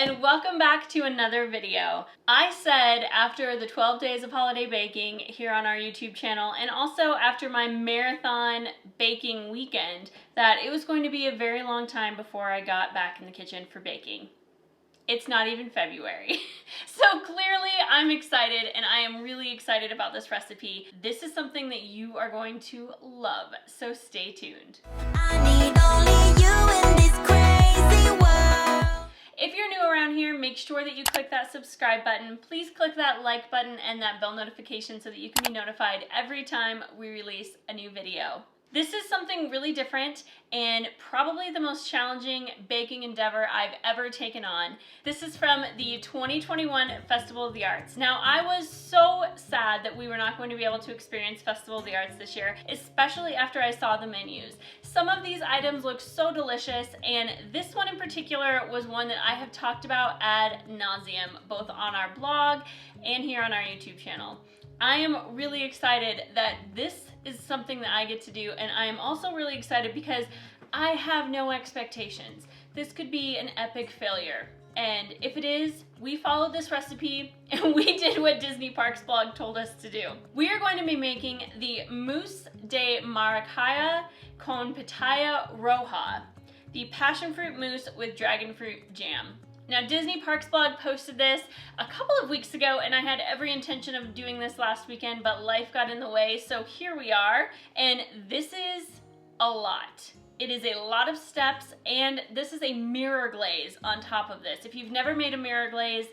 and welcome back to another video. I said after the 12 days of holiday baking here on our YouTube channel, and also after my marathon baking weekend, that it was going to be a very long time before I got back in the kitchen for baking. It's not even February. So clearly I'm excited, and I am really excited about this recipe. This is something that you are going to love, so stay tuned. I need only you in this crazy world. If you're new around here, make sure that you click that subscribe button. Please click that like button and that bell notification so that you can be notified every time we release a new video. This is something really different and probably the most challenging baking endeavor I've ever taken on. This is from the 2021 Festival of the Arts. Now, I was so sad that we were not going to be able to experience Festival of the Arts this year, especially after I saw the menus. Some of these items look so delicious, and this one in particular was one that I have talked about ad nauseum, both on our blog and here on our YouTube channel. I am really excited that this is something that I get to do, and I am also really excited because I have no expectations. This could be an epic failure, and if it is, we followed this recipe and we did what Disney Parks blog told us to do. We are going to be making the Mousse de Maracaya con pitaya roja, the passion fruit mousse with dragon fruit jam. Now, Disney Parks blog posted this a couple of weeks ago, and I had every intention of doing this last weekend, but life got in the way, so here we are. And this is a lot. It is a lot of steps, and this is a mirror glaze on top of this. If you've never made a mirror glaze,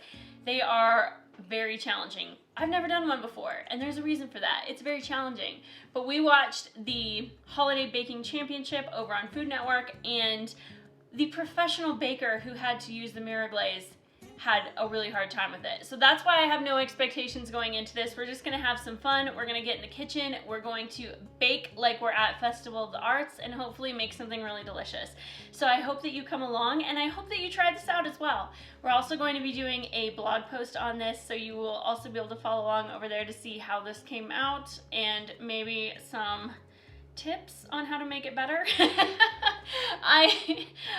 they are very challenging. I've never done one before, and there's a reason for that. It's very challenging. But we watched the Holiday Baking Championship over on Food Network, and the professional baker who had to use the mirror glaze had a really hard time with it. So that's why I have no expectations going into this. We're just gonna have some fun. We're gonna get in the kitchen. We're going to bake like we're at Festival of the Arts and hopefully make something really delicious. So I hope that you come along, and I hope that you try this out as well. We're also going to be doing a blog post on this, so you will also be able to follow along over there to see how this came out and maybe some tips on how to make it better.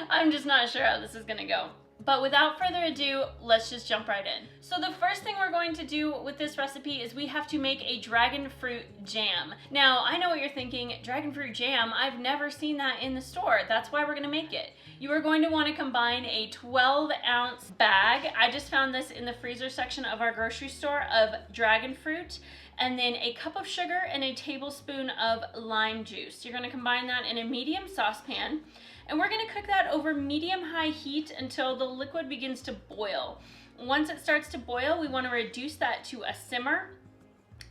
I'm just not sure how this is gonna go. But without further ado, let's just jump right in. So the first thing we're going to do with this recipe is we have to make a dragon fruit jam. Now, I know what you're thinking, dragon fruit jam, I've never seen that in the store. That's why we're gonna make it. You are going to want to combine a 12-ounce bag. I just found this in the freezer section of our grocery store of dragon fruit, and then a cup of sugar and a tablespoon of lime juice. You're gonna combine that in a medium saucepan, and we're gonna cook that over medium-high heat until the liquid begins to boil. Once it starts to boil, we wanna reduce that to a simmer,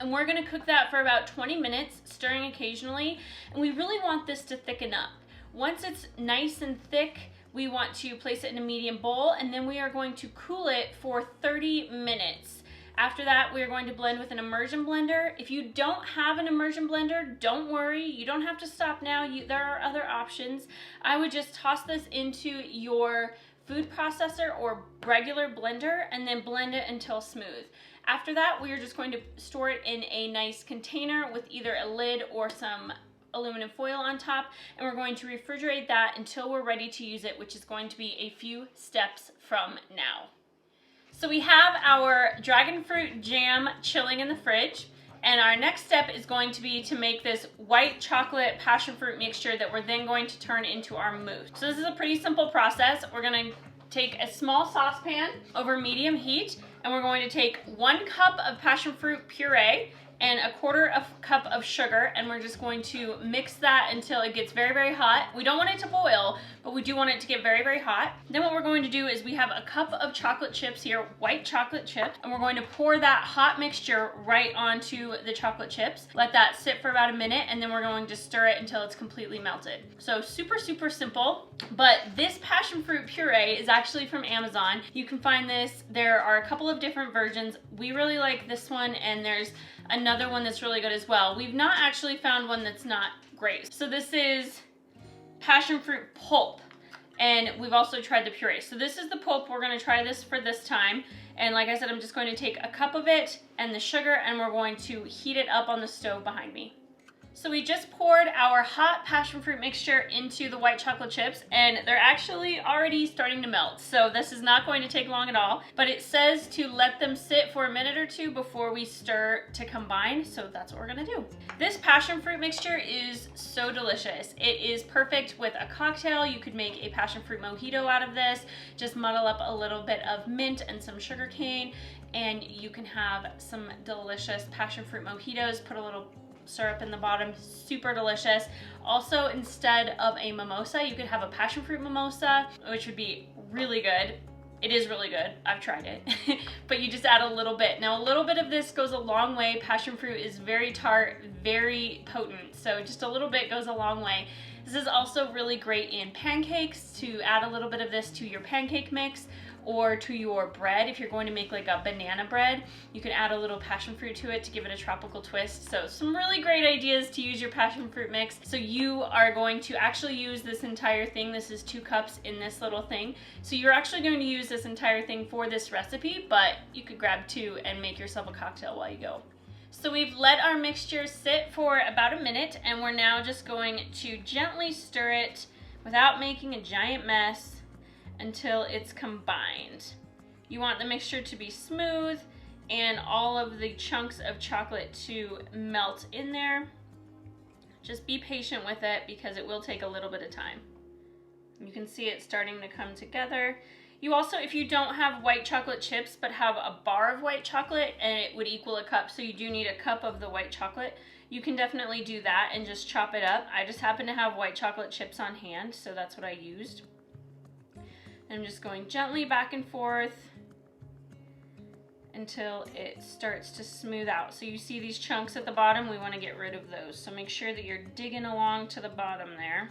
and we're gonna cook that for about 20 minutes, stirring occasionally, and we really want this to thicken up. Once it's nice and thick, we want to place it in a medium bowl, and then we are going to cool it for 30 minutes. After that, we are going to blend with an immersion blender. If you don't have an immersion blender, don't worry. You don't have to stop now. There are other options. I would just toss this into your food processor or regular blender and then blend it until smooth. After that, we are just going to store it in a nice container with either a lid or some aluminum foil on top, and we're going to refrigerate that until we're ready to use it, which is going to be a few steps from now. So we have our dragon fruit jam chilling in the fridge, and our next step is going to be to make this white chocolate passion fruit mixture that we're then going to turn into our mousse. So this is a pretty simple process. We're gonna take a small saucepan over medium heat, and we're going to take 1 cup of passion fruit puree and a 1/4 cup of sugar, and we're just going to mix that until it gets very, very hot. We don't want it to boil, but we do want it to get very, very hot. Then what we're going to do is we have a cup of chocolate chips here, white chocolate chips, and we're going to pour that hot mixture right onto the chocolate chips. Let that sit for about a minute, and then we're going to stir it until it's completely melted. So super, super simple, but this passion fruit puree is actually from Amazon. You can find this, there are a couple of different versions. We really like this one, and there's another one that's really good as well. We've not actually found one that's not great. So this is passion fruit pulp, and we've also tried the puree. So this is the pulp. We're gonna try this for this time. And like I said, I'm just going to take a cup of it and the sugar, and we're going to heat it up on the stove behind me. So we just poured our hot passion fruit mixture into the white chocolate chips, and they're actually already starting to melt. So this is not going to take long at all, but it says to let them sit for a minute or two before we stir to combine. So that's what we're gonna do. This passion fruit mixture is so delicious. It is perfect with a cocktail. You could make a passion fruit mojito out of this. Just muddle up a little bit of mint and some sugar cane, and you can have some delicious passion fruit mojitos. Put a little syrup in the bottom, super delicious. Also, instead of a mimosa, you could have a passion fruit mimosa, which would be really good. It is really good, I've tried it. But you just add a little bit. Now a little bit of this goes a long way. Passion fruit is very tart, very potent, so just a little bit goes a long way. This is also really great in pancakes, to add a little bit of this to your pancake mix or to your bread. If you're going to make like a banana bread, you can add a little passion fruit to it to give it a tropical twist. So some really great ideas to use your passion fruit mix. So you are going to actually use this entire thing. This is 2 cups in this little thing. So you're actually going to use this entire thing for this recipe, but you could grab 2 and make yourself a cocktail while you go. So we've let our mixture sit for about a minute, and we're now just going to gently stir it without making a giant mess until it's combined. You want the mixture to be smooth and all of the chunks of chocolate to melt in there. Just be patient with it because it will take a little bit of time. You can see it starting to come together. You also, if you don't have white chocolate chips but have a bar of white chocolate and it would equal a cup, so you do need a cup of the white chocolate, you can definitely do that and just chop it up. I just happen to have white chocolate chips on hand, so that's what I used. I'm just going gently back and forth until it starts to smooth out. So you see these chunks at the bottom, we want to get rid of those. So make sure that you're digging along to the bottom there.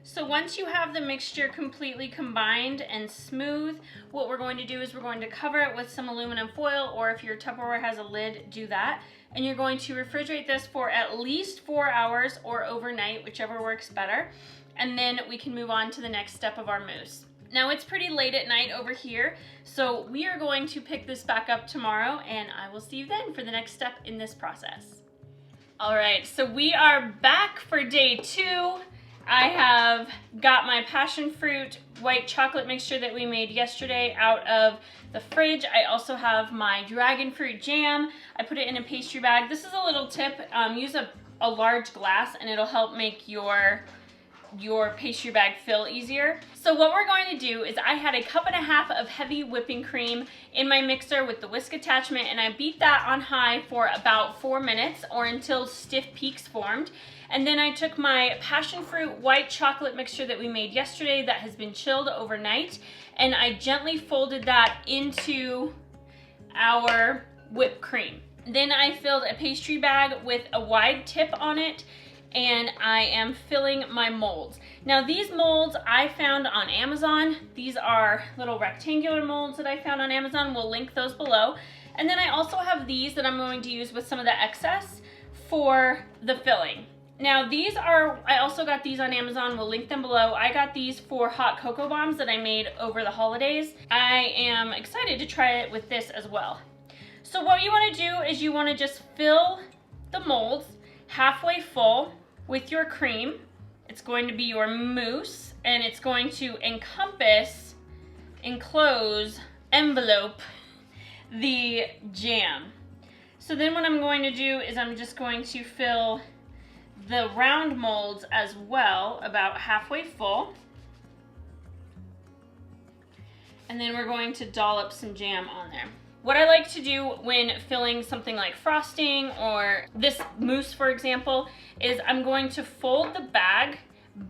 So once you have the mixture completely combined and smooth, what we're going to do is we're going to cover it with some aluminum foil, or if your Tupperware has a lid, do that. And you're going to refrigerate this for at least 4 hours or overnight, whichever works better. And then we can move on to the next step of our mousse. Now it's pretty late at night over here, so we are going to pick this back up tomorrow, and I will see you then for the next step in this process. All right, so we are back for day 2. I have got my passion fruit white chocolate mixture that we made yesterday out of the fridge. I also have my dragon fruit jam. I put it in a pastry bag. This is a little tip. Use a large glass and it'll help make your pastry bag fill easier. So what we're going to do is I had a 1.5 cups of heavy whipping cream in my mixer with the whisk attachment, and I beat that on high for about 4 minutes or until stiff peaks formed. And then I took my passion fruit white chocolate mixture that we made yesterday that has been chilled overnight, and I gently folded that into our whipped cream. Then I filled a pastry bag with a wide tip on it, and I am filling my molds. Now these molds I found on Amazon. These are little rectangular molds that I found on Amazon. We'll link those below. And then I also have these that I'm going to use with some of the excess for the filling. Now these are, I also got these on Amazon. We'll link them below. I got these for hot cocoa bombs that I made over the holidays. I am excited to try it with this as well. So what you want to do is you want to just fill the molds halfway full with your cream. It's going to be your mousse, and it's going to enclose, envelope the jam. So then what I'm going to do is I'm just going to fill the round molds as well, about halfway full. And then we're going to dollop some jam on there. What I like to do when filling something like frosting or this mousse, for example, is I'm going to fold the bag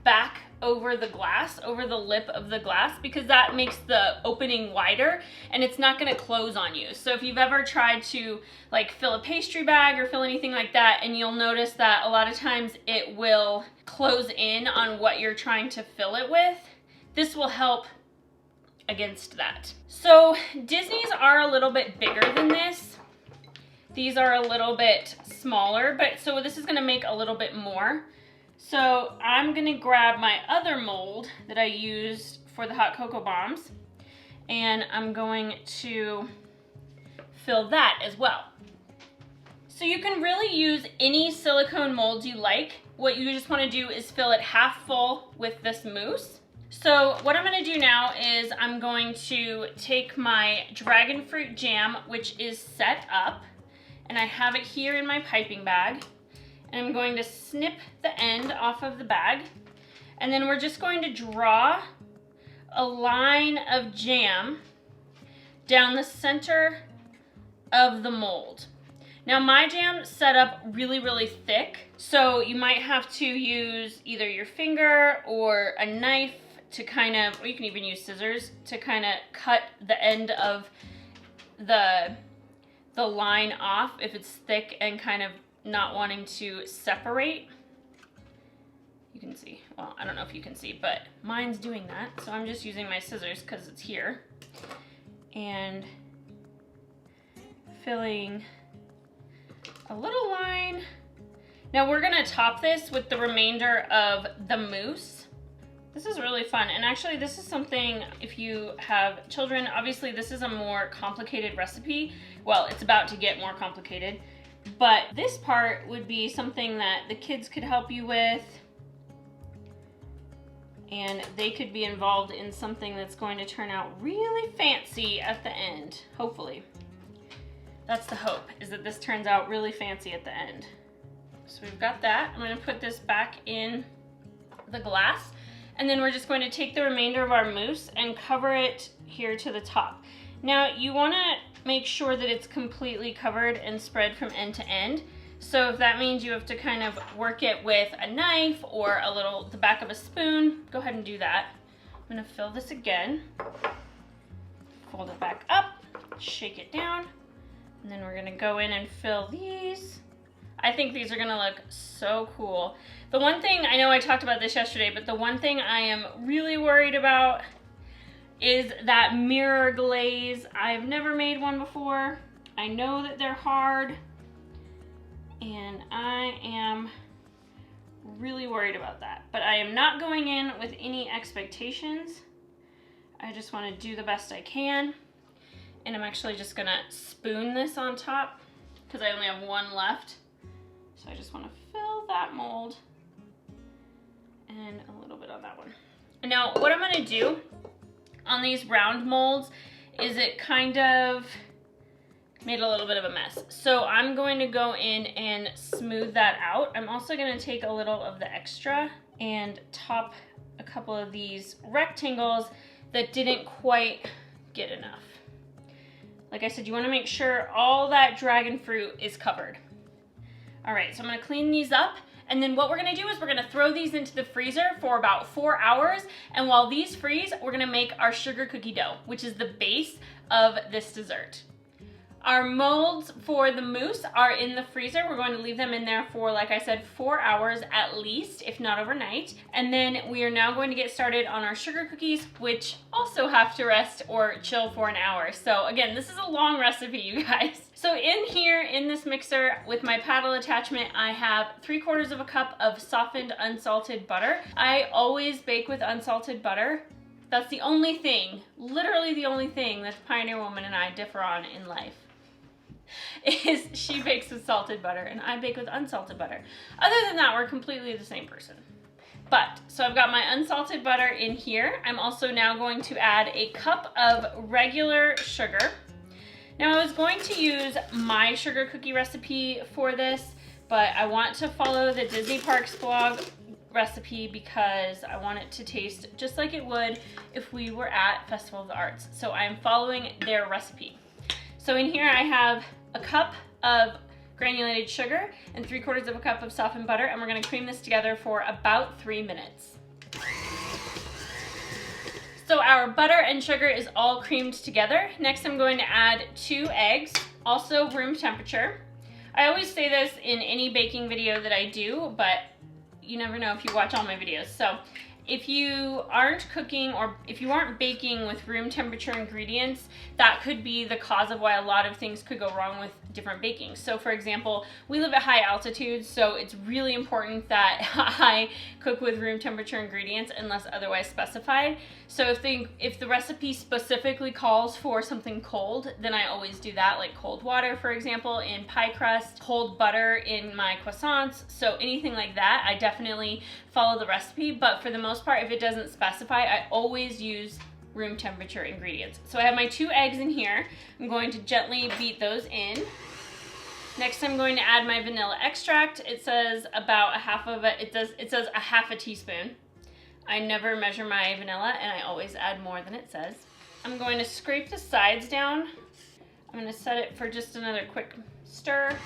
back over the glass, over the lip of the glass, because that makes the opening wider and it's not going to close on you. So if you've ever tried to like fill a pastry bag or fill anything like that, and you'll notice that a lot of times it will close in on what you're trying to fill it with, this will help against that. So Disney's are a little bit bigger than this. These are a little bit smaller, but so this is gonna make a little bit more. So I'm gonna grab my other mold that I used for the hot cocoa bombs, and I'm going to fill that as well. So you can really use any silicone molds you like. What you just want to do is fill it half full with this mousse. So what I'm going to do now is I'm going to take my dragon fruit jam, which is set up, and I have it here in my piping bag. And I'm going to snip the end off of the bag. And then we're just going to draw a line of jam down the center of the mold. Now my jam's set up really, really thick, so you might have to use either your finger or a knife to kind of, or you can even use scissors to kind of cut the end of the line off if it's thick and kind of not wanting to separate. You can see, well, I don't know if you can see, but mine's doing that, so I'm just using my scissors because it's here. And filling a little line. Now we're gonna top this with the remainder of the mousse. This is really fun, and actually this is something, if you have children, obviously this is a more complicated recipe. Well, it's about to get more complicated, but this part would be something that the kids could help you with, and they could be involved in something that's going to turn out really fancy at the end, hopefully. That's the hope, is that this turns out really fancy at the end. So we've got that. I'm gonna put this back in the glass, and then we're just going to take the remainder of our mousse and cover it here to the top. Now you wanna make sure that it's completely covered and spread from end to end. So if that means you have to kind of work it with a knife or the back of a spoon, go ahead and do that. I'm gonna fill this again, fold it back up, shake it down, and then we're gonna go in and fill these. I think these are gonna look so cool. The one thing, I know I talked about this yesterday, but the one thing I am really worried about is that mirror glaze. I've never made one before. I know that they're hard, and I am really worried about that. But I am not going in with any expectations. I just wanna do the best I can. And I'm actually just gonna spoon this on top because I only have one left. So I just wanna fill that mold and a little bit on that one. And now what I'm gonna do on these round molds is it kind of made a little bit of a mess. So I'm going to go in and smooth that out. I'm also gonna take a little of the extra and top a couple of these rectangles that didn't quite get enough. Like I said, you wanna make sure all that dragon fruit is covered. All right, so I'm gonna clean these up, and then what we're gonna do is we're gonna throw these into the freezer for about 4 hours, and while these freeze, we're gonna make our sugar cookie dough, which is the base of this dessert. Our molds for the mousse are in the freezer. We're going to leave them in there for, like I said, 4 hours at least, if not overnight. And then we are now going to get started on our sugar cookies, which also have to rest or chill for an hour. So again, this is a long recipe, you guys. So in here, in this mixer with my paddle attachment, I have 3/4 cup of softened unsalted butter. I always bake with unsalted butter. That's the only thing, literally the only thing that the Pioneer Woman and I differ on in life. Is she bakes with salted butter and I bake with unsalted butter. Other than that, we're completely the same person. But, so I've got my unsalted butter in here. I'm also now going to add a cup of regular sugar. Now I was going to use my sugar cookie recipe for this, but I want to follow the Disney Parks blog recipe because I want it to taste just like it would if we were at Festival of the Arts. So I'm following their recipe. So in here I have a cup of granulated sugar and 3/4 cup of softened butter, and we're gonna cream this together for about 3 minutes. So our butter and sugar is all creamed together. Next I'm going to add 2 eggs, also room temperature. I always say this in any baking video that I do, but you never know if you watch all my videos. So if you aren't cooking or if you aren't baking with room temperature ingredients, that could be the cause of why a lot of things could go wrong with different baking. So for example, we live at high altitudes, so it's really important that I cook with room temperature ingredients unless otherwise specified. So if the recipe specifically calls for something cold, then I always do that, like cold water, for example, in pie crust, cold butter in my croissants. So anything like that, I definitely follow the recipe, but for the most part, if it doesn't specify, I always use room temperature ingredients. So I have my 2 eggs in here. I'm going to gently beat those in. Next, I'm going to add my vanilla extract. It says about it says a half a teaspoon. I never measure my vanilla and I always add more than it says. I'm going to scrape the sides down. I'm going to set it for just another quick stir.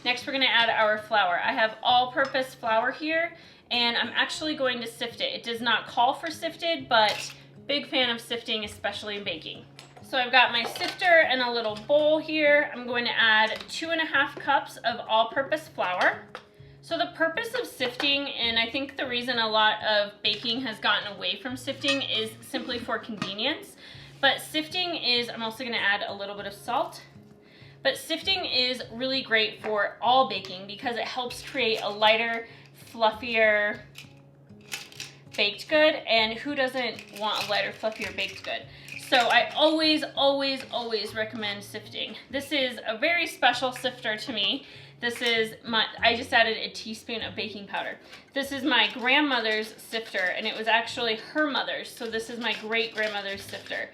Next, we're going to add our flour. I have all-purpose flour here, and I'm actually going to sift it. It does not call for sifted, but big fan of sifting, especially in baking. So I've got my sifter and a little bowl here. I'm going to add 2.5 cups of all-purpose flour. So the purpose of sifting, and I think the reason a lot of baking has gotten away from sifting, is simply for convenience. But sifting is, I'm also going to add a little bit of salt. But sifting is really great for all baking because it helps create a lighter, fluffier baked good. And who doesn't want a lighter, fluffier baked good? So I always, always, always recommend sifting. This is a very special sifter to me. This is I just added a teaspoon of baking powder. This is my grandmother's sifter, and it was actually her mother's. So this is my great-grandmother's sifter.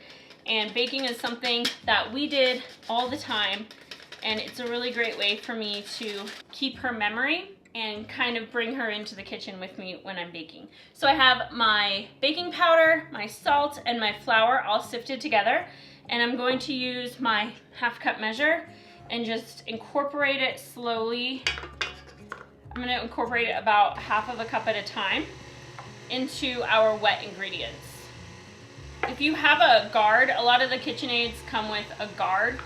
And baking is something that we did all the time, and it's a really great way for me to keep her memory and kind of bring her into the kitchen with me when I'm baking. So I have my baking powder, my salt, and my flour all sifted together, and I'm going to use my half-cup measure and just incorporate it slowly. I'm going to incorporate it about half of a cup at a time into our wet ingredients. If you have a guard, a lot of the KitchenAids come with a guard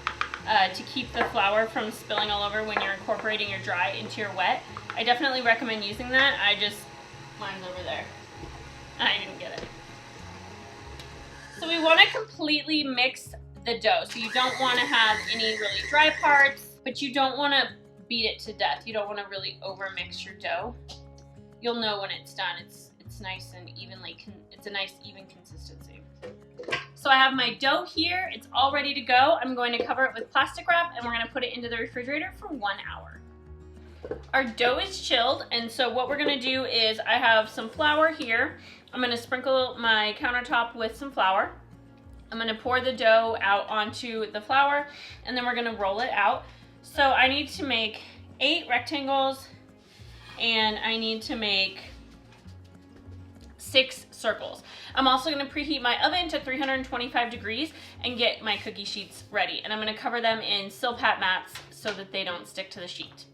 to keep the flour from spilling all over when you're incorporating your dry into your wet. I definitely recommend using that. Mine's over there. I didn't get it. So we want to completely mix the dough. So you don't want to have any really dry parts, but you don't want to beat it to death. You don't want to really over mix your dough. You'll know when it's done. It's nice and it's a nice even consistency. So I have my dough here. It's all ready to go. I'm going to cover it with plastic wrap, and we're going to put it into the refrigerator for 1 hour. Our dough is chilled, and so what we're going to do is I have some flour here. I'm going to sprinkle my countertop with some flour. I'm going to pour the dough out onto the flour, and then we're going to roll it out. So I need to make 8 rectangles, and I need to make 6 circles. I'm also going to preheat my oven to 325 degrees and get my cookie sheets ready. And I'm going to cover them in Silpat mats so that they don't stick to the sheet.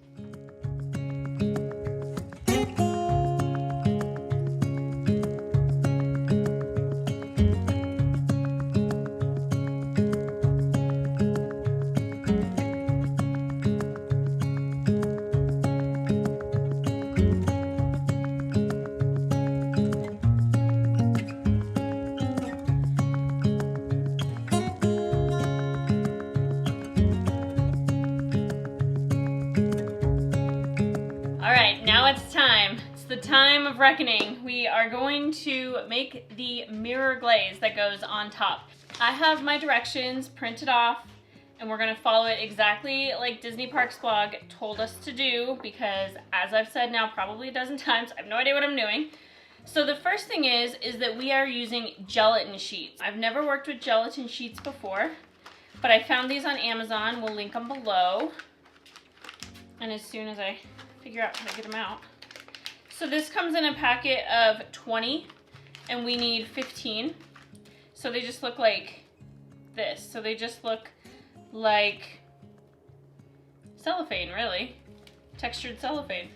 The time of reckoning. We are going to make the mirror glaze that goes on top. I have my directions printed off, and we're going to follow it exactly like Disney Parks blog told us to do, because as I've said now probably a dozen times, I have no idea what I'm doing. So the first thing is that we are using gelatin sheets. I've never worked with gelatin sheets before, but I found these on Amazon. We'll link them below. And as soon as I figure out how to get them out. So this comes in a packet of 20, and we need 15. So they just look like this. So they just look like cellophane, really. Textured cellophane.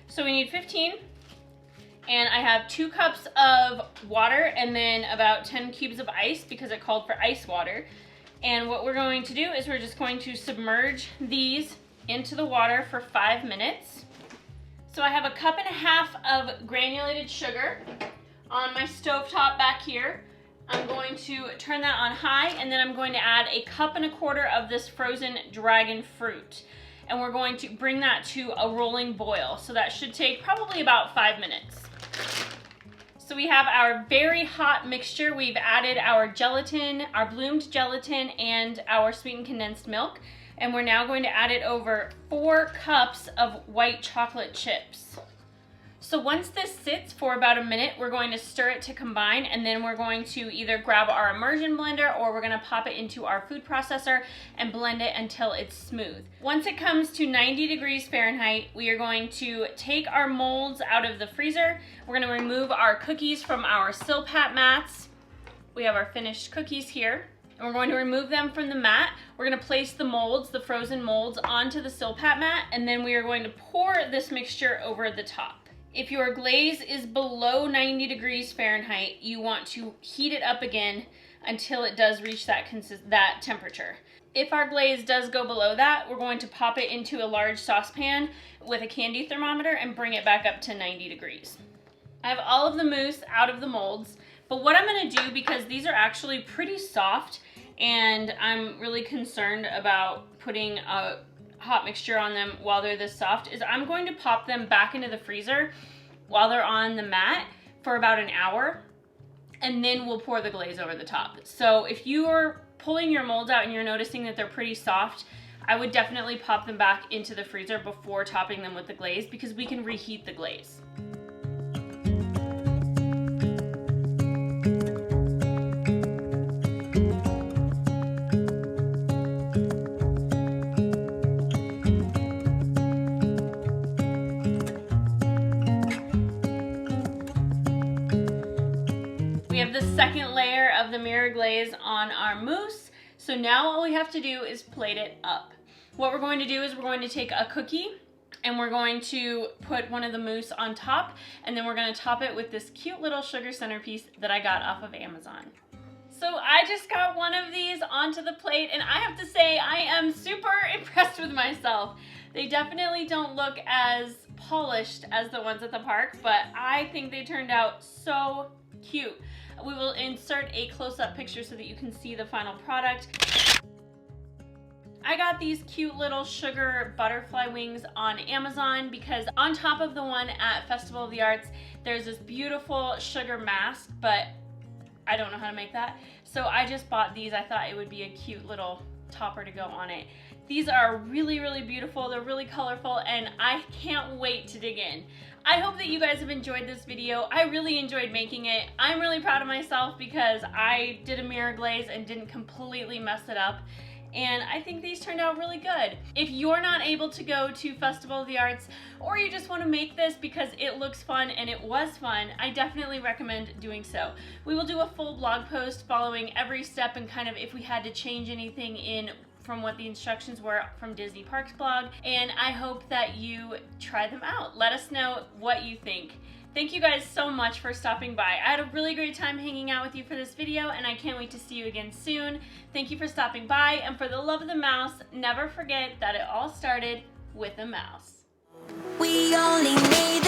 So we need 15, and I have 2 cups of water and then about 10 cubes of ice because it called for ice water. And what we're going to do is we're just going to submerge these into the water for 5 minutes. So I have a 1.5 cups of granulated sugar on my stovetop back here. I'm going to turn that on high, and then I'm going to add 1.25 cups of this frozen dragon fruit. And we're going to bring that to a rolling boil. So that should take probably about 5 minutes. So we have our very hot mixture. We've added our gelatin, our bloomed gelatin, and our sweetened condensed milk. And we're now going to add it over 4 cups of white chocolate chips. So once this sits for about a minute, we're going to stir it to combine, and then we're going to either grab our immersion blender or we're going to pop it into our food processor and blend it until it's smooth. Once it comes to 90 degrees Fahrenheit, we are going to take our molds out of the freezer. We're going to remove our cookies from our Silpat mats. We have our finished cookies here. And we're going to remove them from the mat. We're going to place the molds, the frozen molds, onto the Silpat mat, and then we are going to pour this mixture over the top. If your glaze is below 90 degrees Fahrenheit, you want to heat it up again until it does reach that temperature. If our glaze does go below that, we're going to pop it into a large saucepan with a candy thermometer and bring it back up to 90 degrees. I have all of the mousse out of the molds, but what I'm going to do, because these are actually pretty soft and I'm really concerned about putting a hot mixture on them while they're this soft, is I'm going to pop them back into the freezer while they're on the mat for about an hour, and then we'll pour the glaze over the top. So if you're pulling your molds out and you're noticing that they're pretty soft, I would definitely pop them back into the freezer before topping them with the glaze, because we can reheat the glaze. We have the second layer of the mirror glaze on our mousse. So now all we have to do is plate it up. What we're going to do is we're going to take a cookie and we're going to put one of the mousse on top, and then we're going to top it with this cute little sugar centerpiece that I got off of Amazon. So I just got one of these onto the plate, and I have to say I am super impressed with myself. They definitely don't look as polished as the ones at the park, but I think they turned out so cute. We will insert a close-up picture so that you can see the final product. I got these cute little sugar butterfly wings on Amazon because on top of the one at Festival of the Arts, there's this beautiful sugar mask, but I don't know how to make that. So I just bought these. I thought it would be a cute little topper to go on it. These are really, really beautiful. They're really colorful, and I can't wait to dig in. I hope that you guys have enjoyed this video. I really enjoyed making it. I'm really proud of myself because I did a mirror glaze and didn't completely mess it up. And I think these turned out really good. If you're not able to go to Festival of the Arts, or you just want to make this because it looks fun and it was fun, I definitely recommend doing so. We will do a full blog post following every step and kind of if we had to change anything in from what the instructions were from Disney Parks blog, and I hope that you try them out. Let us know what you think. Thank you guys so much for stopping by. I had a really great time hanging out with you for this video, and I can't wait to see you again soon. Thank you for stopping by, and for the love of the mouse, never forget that it all started with a mouse. We only need